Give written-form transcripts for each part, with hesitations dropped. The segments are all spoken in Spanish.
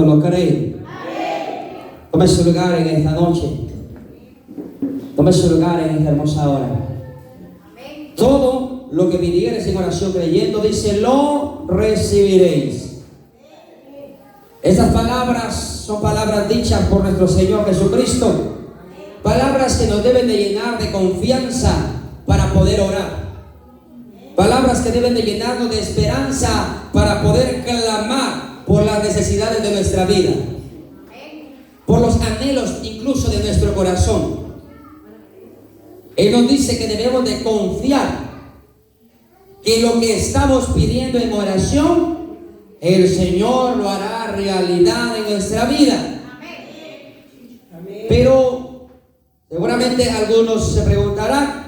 lo cree? Tome su lugar en esta noche. Tome su lugar en esta hermosa hora. Todo lo que pidiereis en oración creyendo, dice, lo recibiréis. Estas palabras son palabras dichas por nuestro Señor Jesucristo. Palabras que nos deben de llenar de confianza para poder orar. Palabras que deben de llenarnos de esperanza para poder clamar por las necesidades de nuestra vida. Por los anhelos incluso de nuestro corazón. Él nos dice que debemos de confiar que lo que estamos pidiendo en oración, el Señor lo hará realidad en nuestra vida. Pero seguramente algunos se preguntarán,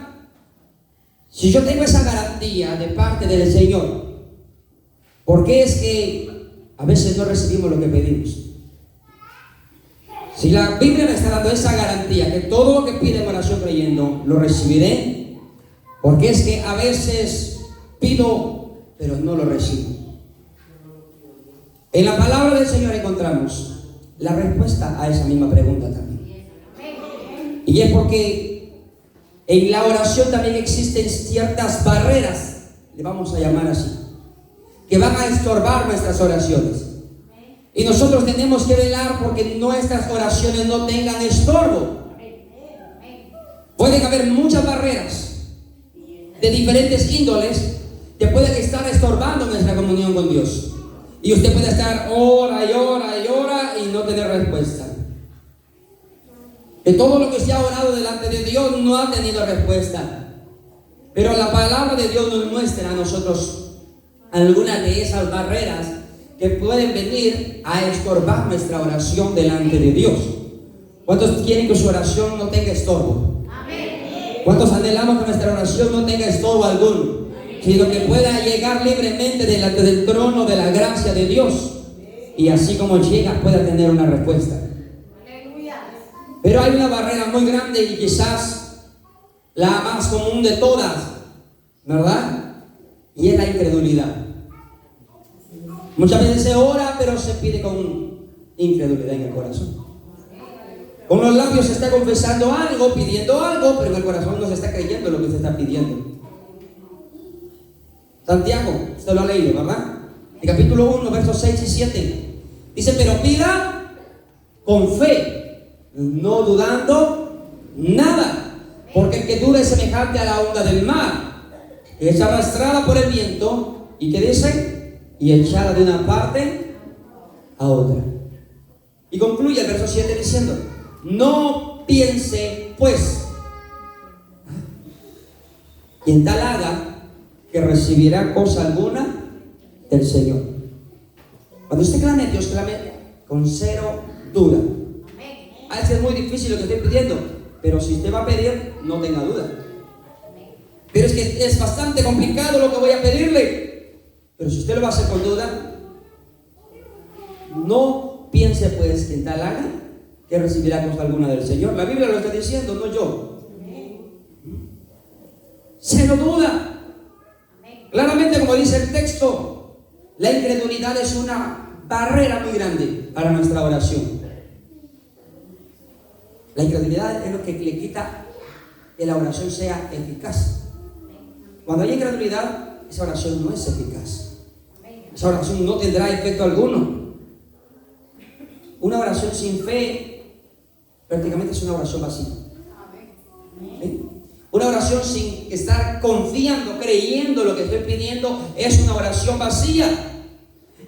si yo tengo esa garantía de parte del Señor, ¿por qué es que a veces no recibimos lo que pedimos? Si la Biblia me está dando esa garantía, que todo lo que pide en oración creyendo, lo recibiré, porque es que a veces pido, pero no lo recibo. En la palabra del Señor encontramos la respuesta a esa misma pregunta también. Y es porque en la oración también existen ciertas barreras, le vamos a llamar así, que van a estorbar nuestras oraciones. Y nosotros tenemos que velar porque nuestras oraciones no tengan estorbo. Pueden haber muchas barreras de diferentes índoles que pueden estar estorbando nuestra comunión con Dios. Y usted puede estar hora y hora y hora y no tener respuesta. Que todo lo que se ha orado delante de Dios no ha tenido respuesta. Pero la palabra de Dios nos muestra a nosotros algunas de esas barreras que pueden venir a estorbar nuestra oración delante de Dios. ¿Cuántos quieren que su oración no tenga estorbo? ¿Cuántos anhelamos que nuestra oración no tenga estorbo alguno? Sino que pueda llegar libremente delante del trono de la gracia de Dios. Y así como llega, pueda tener una respuesta. Pero hay una barrera muy grande y quizás la más común de todas, ¿verdad? Y es la incredulidad. Muchas veces se ora, pero se pide con incredulidad en el corazón. Con los labios se está confesando algo, pidiendo algo, pero en el corazón no se está creyendo lo que se está pidiendo. Santiago, usted lo ha leído, ¿verdad? El capítulo 1, versos 6 y 7. Dice, pero pida con fe, no dudando nada, porque el que duda es semejante a la onda del mar, que es arrastrada por el viento, y que dice, y echada de una parte a otra. Y concluye el verso 7 diciendo, no piense pues quien tal haga que recibirá cosa alguna del Señor. Cuando usted clame, Dios clame con cero duda. A veces es muy difícil lo que estoy pidiendo, pero si usted va a pedir, no tenga duda. Pero es que es bastante complicado lo que voy a pedirle. Pero si usted lo va a hacer con duda, no piense pues quien tal haga que recibirá cosa alguna del Señor. La Biblia lo está diciendo, no yo. Cero duda. Claramente, como dice el texto, la incredulidad es una barrera muy grande para nuestra oración. La incredulidad es lo que le quita que la oración sea eficaz. Cuando hay incredulidad, esa oración no es eficaz. Esa oración no tendrá efecto alguno. Una oración sin fe prácticamente es una oración vacía. ¿Sí? Una oración sin estar confiando, creyendo lo que estoy pidiendo, es una oración vacía.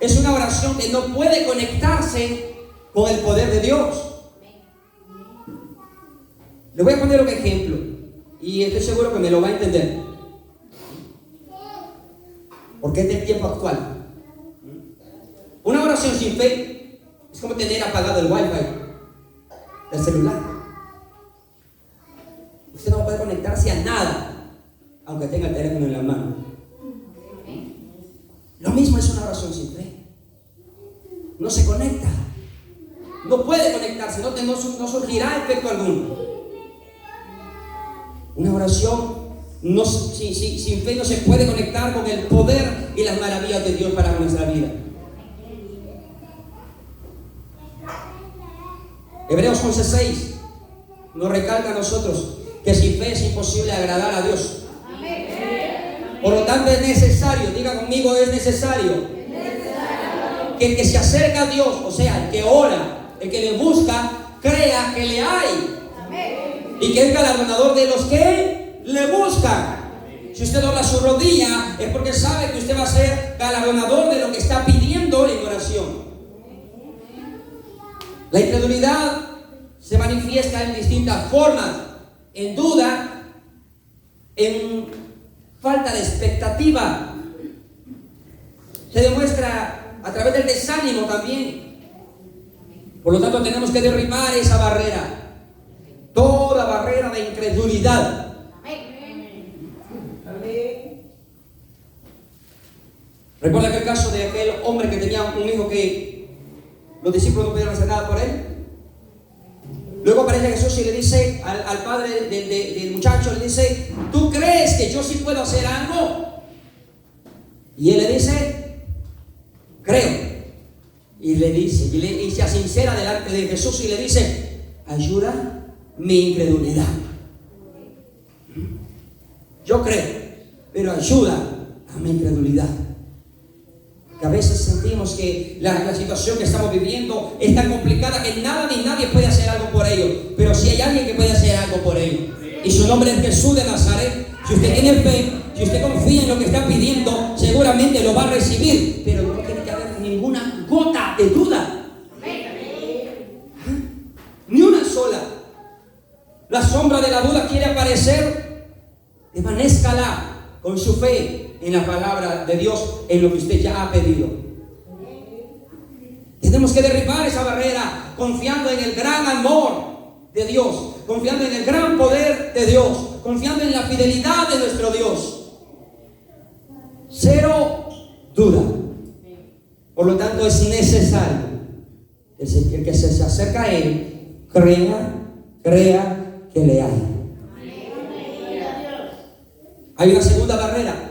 Es una oración que no puede conectarse con el poder de Dios. Le voy a poner un ejemplo y estoy seguro que me lo va a entender, porque es del tiempo actual. Una oración sin fe es como tener apagado el wifi del celular. Usted no puede conectarse a nada, aunque tenga el teléfono en la mano. Lo mismo es una oración sin fe. No se conecta. No puede conectarse, no surgirá efecto alguno. Una oración sin fe no se puede conectar con el poder y las maravillas de Dios para nuestra vida. Hebreos 11:6 nos recalca a nosotros que sin fe es imposible agradar a Dios. Por lo tanto es necesario, diga conmigo, es necesario que el que se acerca a Dios, o sea, el que ora, el que le busca, crea que le hay y que es galardonador de los que le buscan. Si usted dobla su rodilla es porque sabe que usted va a ser galardonador de lo que está pidiendo en oración. La incredulidad se manifiesta en distintas formas: en duda, en falta de expectativa. Se demuestra a través del desánimo también. Por lo tanto, tenemos que derribar esa barrera, toda barrera de incredulidad. Recuerda aquel caso de aquel hombre que tenía un hijo que los discípulos no pudieron hacer nada por él. Luego aparece Jesús y le dice al padre del muchacho, le dice: ¿tú crees que yo sí puedo hacer algo? Y él le dice: creo. Y le dice, y se sincera delante de Jesús y le dice: ayuda mi incredulidad. Yo creo, pero ayuda a mi incredulidad. Que a veces sentimos que la situación que estamos viviendo es tan complicada que nada ni nadie puede hacer algo por ello. Pero si hay alguien que puede hacer algo por ello, y su nombre es Jesús de Nazaret. Si usted tiene fe, si usted confía en lo que está pidiendo, seguramente lo va a recibir. Pero no tiene que haber ninguna gota de duda, ni una sola. La sombra de la duda quiere aparecer, desvanézcala con su fe en la palabra de Dios, en lo que usted ya ha pedido. Tenemos que derribar esa barrera confiando en el gran amor de Dios, confiando en el gran poder de Dios, confiando en la fidelidad de nuestro Dios. Cero duda. Por lo tanto, es necesario que el que se acerca a Él crea que le hay. Hay una segunda barrera.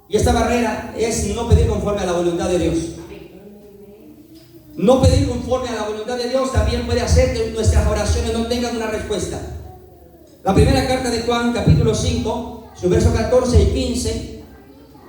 Y esta barrera es no pedir conforme a la voluntad de Dios. No pedir conforme a la voluntad de Dios también puede hacer que nuestras oraciones no tengan una respuesta. La primera carta de Juan, capítulo 5, su verso 14 y 15.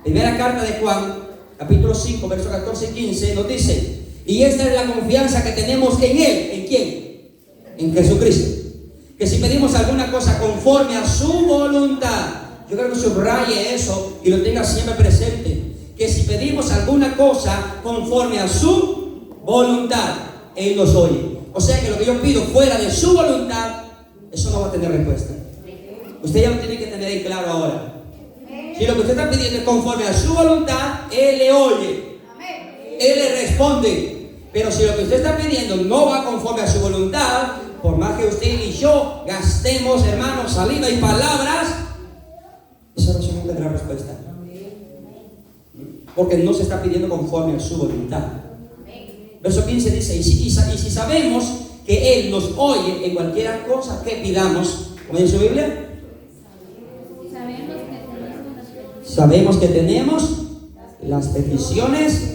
Primera carta de Juan, capítulo 5, verso 14 y 15, nos dice: y esta es la confianza que tenemos en Él. ¿En quién? En Jesucristo. Que si pedimos alguna cosa conforme a su voluntad, yo creo que subraye eso y lo tenga siempre presente, que si pedimos alguna cosa conforme a su voluntad, Él nos oye. O sea que lo que yo pido fuera de su voluntad, eso no va a tener respuesta. Usted ya lo tiene que tener en claro ahora. Si lo que usted está pidiendo es conforme a su voluntad, Él le oye, Él le responde. Pero si lo que usted está pidiendo no va conforme a su voluntad, por más que usted y yo gastemos, hermanos, saliva y palabras, esa oración no tendrá respuesta, porque no se está pidiendo conforme a su voluntad. Verso 15 dice: y si sabemos que Él nos oye en cualquier cosa que pidamos, ¿cómo dice su Biblia? Sabemos que tenemos las peticiones,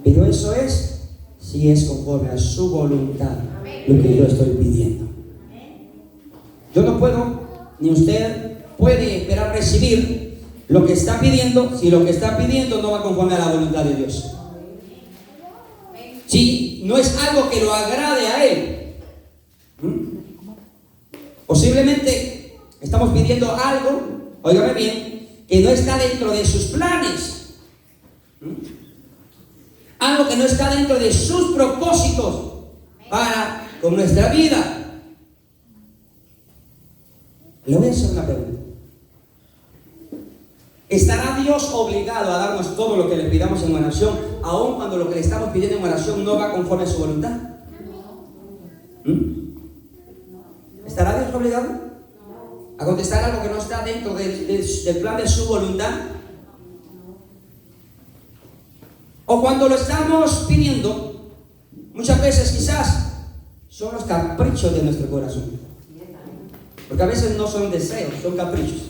pero eso es si es conforme a su voluntad lo que yo estoy pidiendo. Yo no puedo, ni usted puede esperar recibir lo que está pidiendo si lo que está pidiendo no va conforme a la voluntad de Dios. Si no es algo que lo agrade a Él. Posiblemente estamos pidiendo algo, óigame bien, que no está dentro de sus planes. Algo que no está dentro de sus propósitos para con nuestra vida. Le voy a hacer una pregunta. ¿Estará Dios obligado a darnos todo lo que le pidamos en oración, aun cuando lo que le estamos pidiendo en oración no va conforme a su voluntad? ¿Estará Dios obligado a contestar algo que no está dentro del plan de su voluntad? O cuando lo estamos pidiendo, muchas veces quizás son los caprichos de nuestro corazón. Porque a veces no son deseos, son caprichos.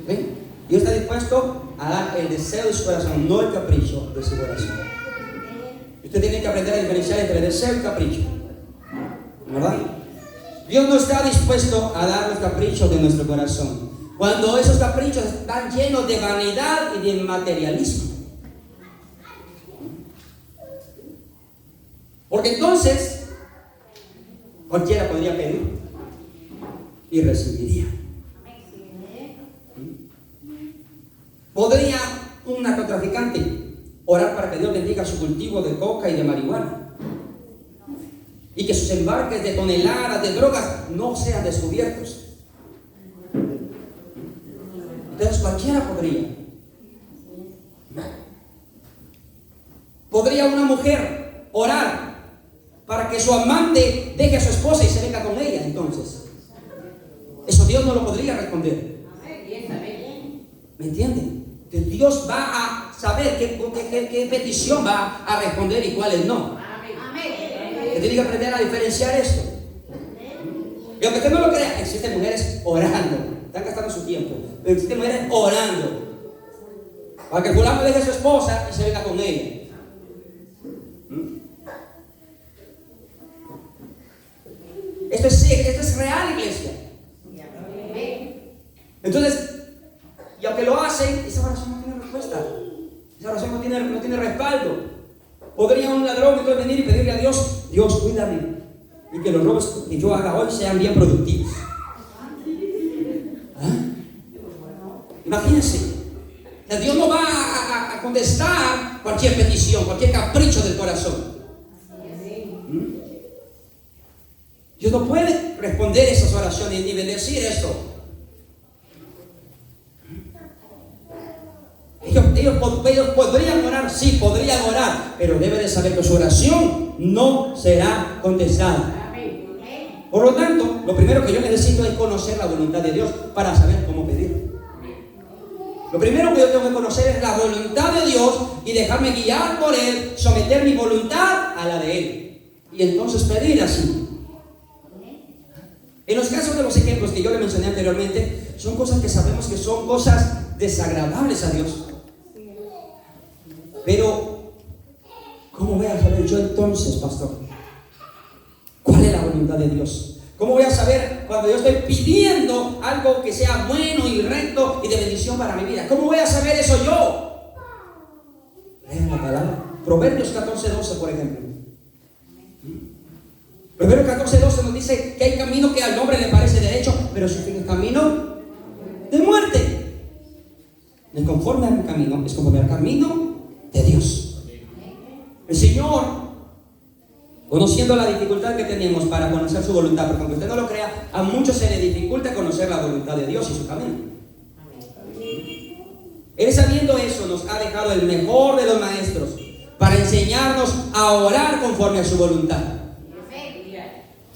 ¿Ven? Dios está dispuesto a dar el deseo de su corazón, no el capricho de su corazón. Usted tiene que aprender a diferenciar entre deseo y capricho, ¿verdad? Dios no está dispuesto a dar los caprichos de nuestro corazón cuando esos caprichos están llenos de vanidad y de materialismo. Porque entonces cualquiera podría pedir y recibiría. ¿Podría un narcotraficante orar para que Dios bendiga su cultivo de coca y de marihuana? Y que sus embarques de toneladas de drogas no sean descubiertos. Entonces cualquiera podría. ¿Podría una mujer orar para que su amante deje a su esposa y se venga con ella? Entonces, eso Dios no lo podría responder. ¿Me entienden? Que Dios va a saber qué petición va a responder y cuáles no. Que tiene que aprender a diferenciar esto. Y aunque usted no lo crea, existen mujeres orando. Están gastando su tiempo. Pero existen mujeres orando para que el fulano deje a su esposa y se venga con ella. Esto es real, iglesia. Entonces, y aunque lo hacen, esa oración no tiene respuesta. Esa oración no tiene respaldo. Podría un ladrón entonces venir y pedirle a Dios: Dios, cuídame, y que los robos que yo haga hoy sean bien productivos. Imagínense. O sea, Dios no va a contestar cualquier petición, cualquier capricho del corazón. Dios no puede responder esas oraciones ni bendecir eso. Ellos podrían orar, sí, podrían orar, pero debe de saber que su oración no será contestada. Por lo tanto, lo primero que yo necesito es conocer la voluntad de Dios para saber cómo pedir. Lo primero que yo tengo que conocer es la voluntad de Dios y dejarme guiar por Él, someter mi voluntad a la de Él y entonces pedir así. En los casos de los ejemplos que yo le mencioné anteriormente, son cosas que sabemos que son cosas desagradables a Dios. Pero, ¿cómo voy a saber yo entonces, pastor, cuál es la voluntad de Dios? ¿Cómo voy a saber cuando yo estoy pidiendo algo que sea bueno y recto y de bendición para mi vida? ¿Cómo voy a saber eso yo? Lean la palabra. Proverbios 14:12, por ejemplo. Proverbios 14:12 nos dice que hay camino que al hombre le parece derecho, pero su fin es camino de muerte. No es conforme a mi camino, es conforme al camino de Dios. El Señor, conociendo la dificultad que tenemos para conocer su voluntad, porque aunque usted no lo crea, a muchos se le dificulta conocer la voluntad de Dios y su camino. Él, sabiendo eso, nos ha dejado el mejor de los maestros para enseñarnos a orar conforme a su voluntad.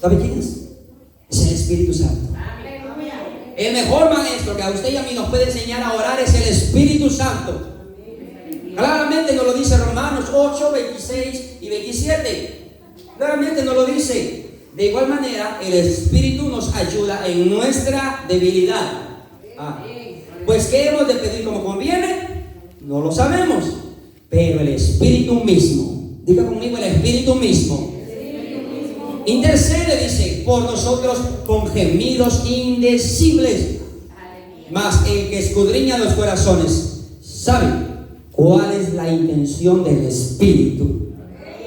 ¿Sabe quién es? Es el Espíritu Santo. El mejor maestro que a usted y a mí nos puede enseñar a orar es el Espíritu Santo. Claramente nos lo dice Romanos 8, 26 y 27. Claramente nos lo dice. De igual manera, el Espíritu nos ayuda en nuestra debilidad. Pues ¿qué hemos de pedir como conviene? No lo sabemos. Pero el Espíritu mismo, diga conmigo, el Espíritu mismo, intercede, dice, por nosotros con gemidos indecibles. Mas el que escudriña los corazones sabe cuál es la intención del Espíritu,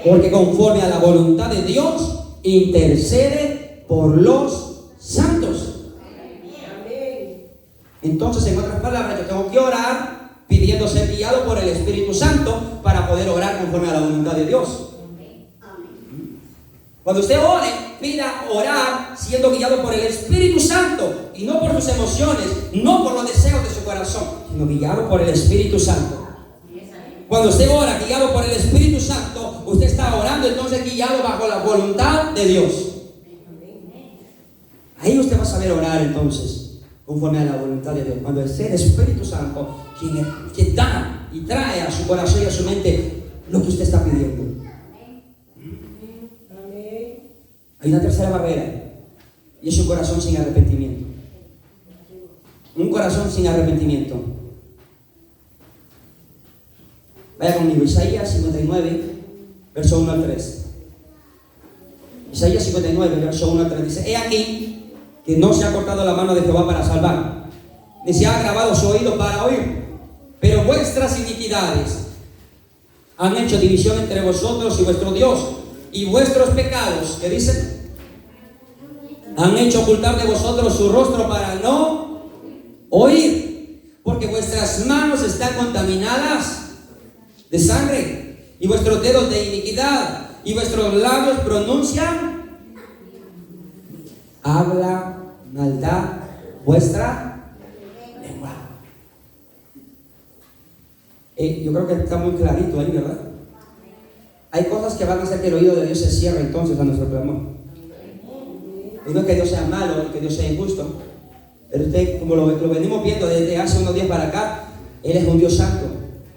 porque conforme a la voluntad de Dios intercede por los santos. Entonces, en otras palabras, yo tengo que orar pidiendo ser guiado por el Espíritu Santo para poder orar conforme a la voluntad de Dios. Cuando usted ore, pida orar siendo guiado por el Espíritu Santo y no por sus emociones, no por los deseos de su corazón, sino guiado por el Espíritu Santo. Cuando usted ora guiado por el Espíritu Santo, usted está orando entonces guiado bajo la voluntad de Dios. Ahí usted va a saber orar entonces conforme a la voluntad de Dios. Cuando es el Espíritu Santo quien da y trae a su corazón y a su mente lo que usted está pidiendo. Hay una tercera barrera y es un corazón sin arrepentimiento. Un corazón sin arrepentimiento. Vaya conmigo, Isaías 59, verso 1 al 3. Isaías 59, verso 1 al 3 dice: He aquí que no se ha cortado la mano de Jehová para salvar, ni se ha agravado su oído para oír, pero vuestras iniquidades han hecho división entre vosotros y vuestro Dios, y vuestros pecados, ¿qué dicen? Han hecho ocultar de vosotros su rostro para no oír, porque vuestras manos están contaminadas de sangre, y vuestros dedos de iniquidad, y vuestros labios pronuncian, habla maldad vuestra lengua. Yo creo que está muy clarito ahí, ¿verdad? Hay cosas que van a hacer que el oído de Dios se cierre entonces a nuestro clamor. Y no es que Dios sea malo y que Dios sea injusto, pero usted, como lo venimos viendo desde hace unos días para acá, Él es un Dios santo.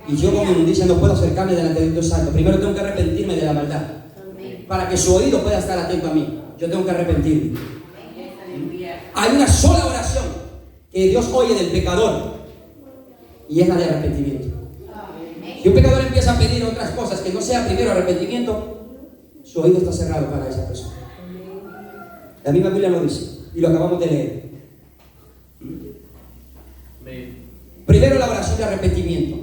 Y yo como inmundicia no puedo acercarme delante de un Dios santo. Primero tengo que arrepentirme de la maldad, para que su oído pueda estar atento a mí. Yo tengo que arrepentirme. Hay una sola oración que Dios oye del pecador, y es la de arrepentimiento. Si un pecador empieza a pedir otras cosas que no sea primero arrepentimiento, su oído está cerrado para esa persona. La misma Biblia lo dice, y lo acabamos de leer. Primero la oración de arrepentimiento.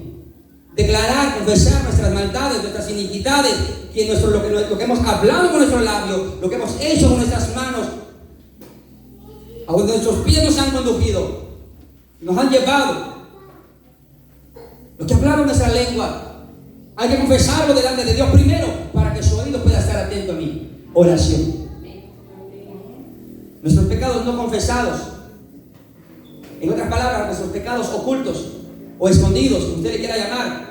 Declarar, confesar nuestras maldades, nuestras iniquidades, que lo que hemos hablado con nuestros labios, lo que hemos hecho con nuestras manos, a donde nuestros pies nos han conducido, nos han llevado, lo que hablaron nuestra lengua. Hay que confesarlo delante de Dios primero, para que su oído pueda estar atento a mí. Oración. Nuestros pecados no confesados, en otras palabras, nuestros pecados ocultos o escondidos, como usted le quiera llamar,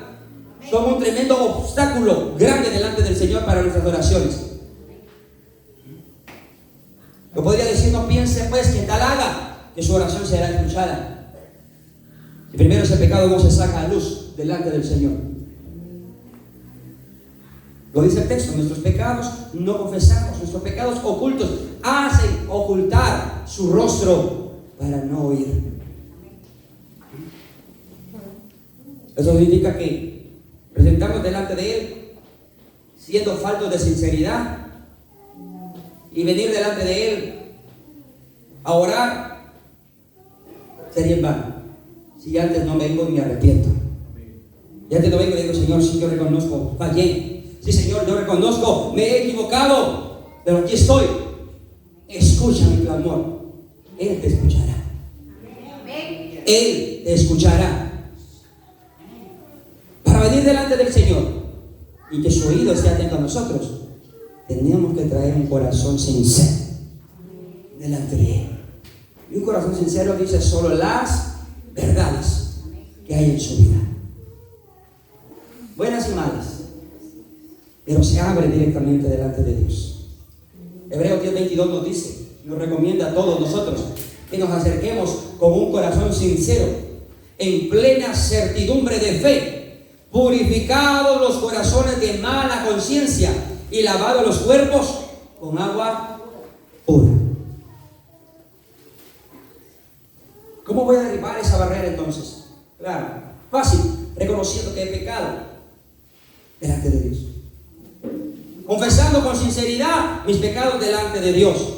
son un tremendo obstáculo grande delante del Señor para nuestras oraciones. Yo podría decir: no piense pues que tal haga, que su oración será escuchada. Si primero ese pecado no se saca a luz delante del Señor. Lo dice el texto: nuestros pecados no confesamos, nuestros pecados ocultos hacen ocultar su rostro para no oír. Eso significa que presentarnos delante de Él siendo faltos de sinceridad y venir delante de Él a orar sería en vano, si antes no vengo y me arrepiento. Y antes no vengo y digo: Señor, sí, yo reconozco, fallé. Sí, Señor, yo reconozco, me he equivocado, pero aquí estoy. Escucha mi clamor. Él te escuchará. Él te escuchará. Para venir delante del Señor y que su oído esté atento a nosotros, tenemos que traer un corazón sincero delante de Él. Y un corazón sincero dice solo las verdades que hay en su vida, buenas y malas, pero se abre directamente delante de Dios. Hebreos 10:22 nos dice, nos recomienda a todos nosotros que nos acerquemos con un corazón sincero, en plena certidumbre de fe, purificados los corazones de mala conciencia y lavados los cuerpos con agua pura. ¿Cómo voy a derribar esa barrera entonces? Claro, fácil, reconociendo que he pecado delante de Dios, confesando con sinceridad mis pecados delante de Dios.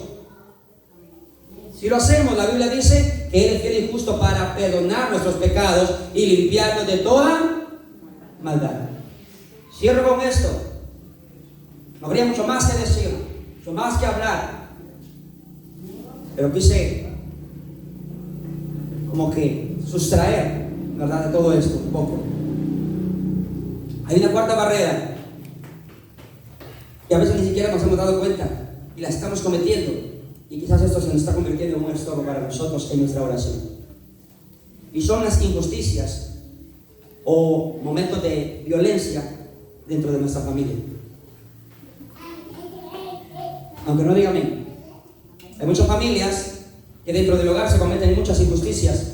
Si lo hacemos, la Biblia dice que Él es fiel y justo para perdonar nuestros pecados y limpiarnos de toda maldad. Cierro con esto. No habría mucho más que decir, mucho más que hablar, pero quise como que sustraer, ¿verdad?, de todo esto un poco. Hay una cuarta barrera que a veces ni siquiera nos hemos dado cuenta y la estamos cometiendo, y quizás esto se nos está convirtiendo en un estorbo para nosotros en nuestra oración, y son las injusticias o momentos de violencia dentro de nuestra familia. Aunque no digan amén, hay muchas familias que dentro del hogar se cometen muchas injusticias,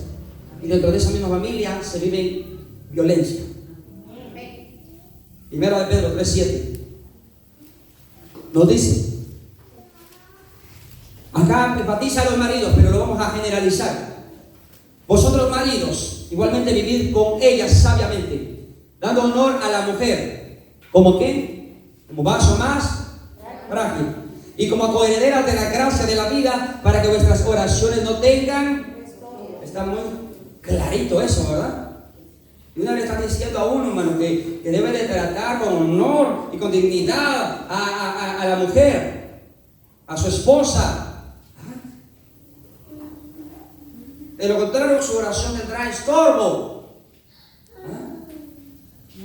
y dentro de esa misma familia se vive violencia. Primero de Pedro 3:7 nos dice, acá enfatiza a los maridos, pero lo vamos a generalizar: vosotros maridos, igualmente vivid con ellas sabiamente, dando honor a la mujer, ¿como qué? como vaso más frágil y como coherederas de la gracia de la vida, para que vuestras oraciones no tengan. Está muy clarito eso, ¿verdad? Y una le está diciendo a uno, hermano, que debe de tratar con honor y con dignidad a la mujer, a su esposa. De lo contrario, su oración tendrá estorbo.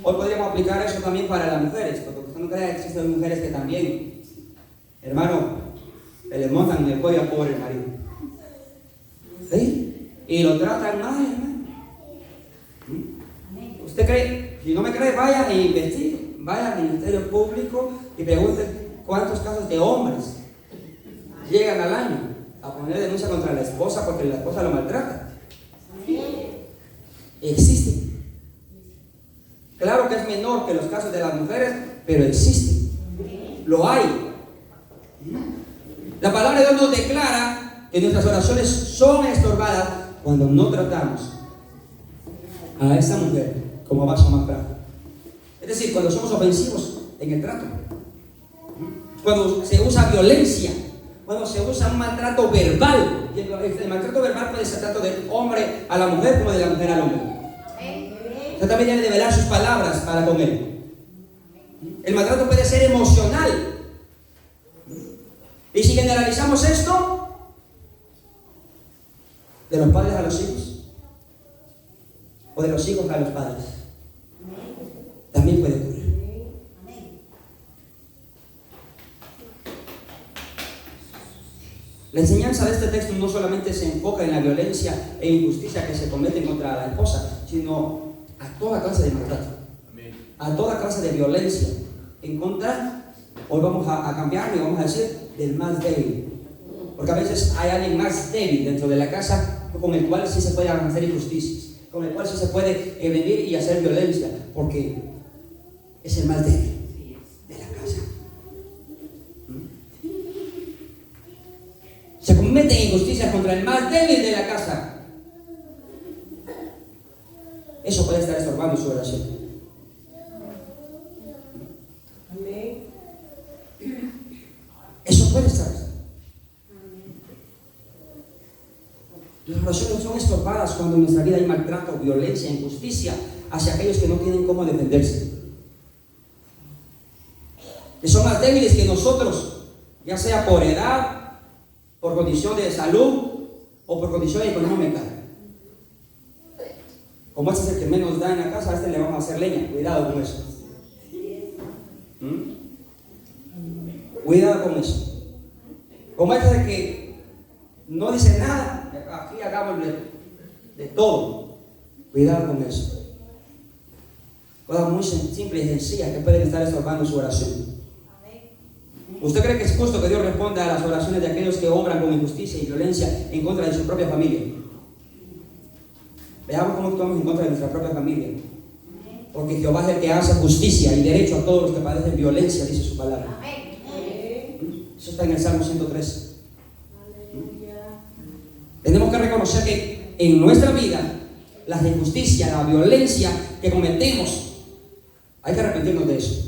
Hoy podríamos aplicar eso también para las mujeres, porque usted no crea que existen mujeres que también, hermano, se le montan en el cuello al pobre marido. ¿Sí? Y lo tratan mal, hermano. ¿Usted cree? Si no me cree, vaya e investigue. Vaya al Ministerio Público y pregunte cuántos casos de hombres llegan al año a poner denuncia contra la esposa porque la esposa lo maltrata. Existe. Claro que es menor que los casos de las mujeres, pero existe. Lo hay. La palabra de Dios nos declara que nuestras oraciones son estorbadas cuando no tratamos a esa mujer como vaso más frágil. Es decir, cuando somos ofensivos en el trato, cuando se usa violencia, cuando se usa un maltrato verbal. Y el maltrato verbal puede ser tanto del hombre a la mujer como de la mujer al hombre. Usted también debe de velar sus palabras para con él. El maltrato puede ser emocional. Y si generalizamos esto, de los padres a los hijos, o de los hijos a los padres, también puede ocurrir. La enseñanza de este texto no solamente se enfoca en la violencia e injusticia que se cometen contra la esposa, sino a toda clase de maltrato, a toda clase de violencia en contra. Hoy vamos a cambiarlo y vamos a decir del más débil, porque a veces hay alguien más débil dentro de la casa con el cual sí se puede hacer injusticias, con el cual sí se puede venir y hacer violencia, porque es el más débil de la casa. Se cometen injusticias contra el más débil de la casa. Eso puede estar estorbando su oración. Eso puede estar. Las oraciones son estorbadas cuando en nuestra vida hay maltrato, violencia, injusticia hacia aquellos que no tienen cómo defenderse, que son más débiles que nosotros, ya sea por edad, por condición de salud o por condición económica. Como este es el que menos da en la casa, a este le vamos a hacer leña. Cuidado con eso. Cuidado con eso. Como este es el que no dice nada, aquí hagamos de todo. Cuidado con eso. Cosas muy simples y sencillas que pueden estar estorbando su oración. ¿Usted cree que es justo que Dios responda a las oraciones de aquellos que obran con injusticia y violencia en contra de su propia familia? Veamos cómo actuamos en contra de nuestra propia familia. Porque Jehová es el que hace justicia y derecho a todos los que padecen violencia, dice su palabra. Eso está en el Salmo 103. Tenemos que reconocer que en nuestra vida las injusticias, la violencia que cometemos, hay que arrepentirnos de eso.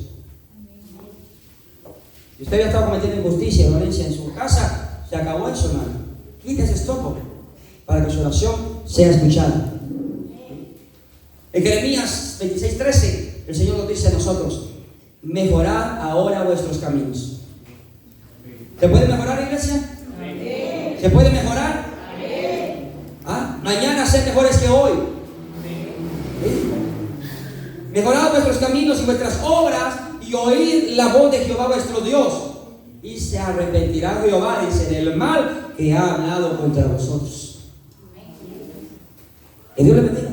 Si usted había estado cometiendo injusticia y violencia en su casa, se acabó eso, hermano. Quite ese estorbo para que su oración sea escuchada. En Jeremías 26:13, el Señor nos dice a nosotros: mejorad ahora vuestros caminos. ¿Se puede mejorar, iglesia? Amén. ¿Se puede mejorar? Amén. Mañana ser mejores que hoy. Mejorad vuestros caminos y vuestras obras, y oíd la voz de Jehová vuestro Dios, y se arrepentirá Jehová, dice, del mal que ha hablado contra vosotros. Que Dios le bendiga.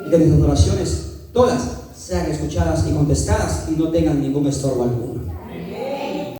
Y que nuestras oraciones todas sean escuchadas y contestadas y no tengan ningún estorbo alguno.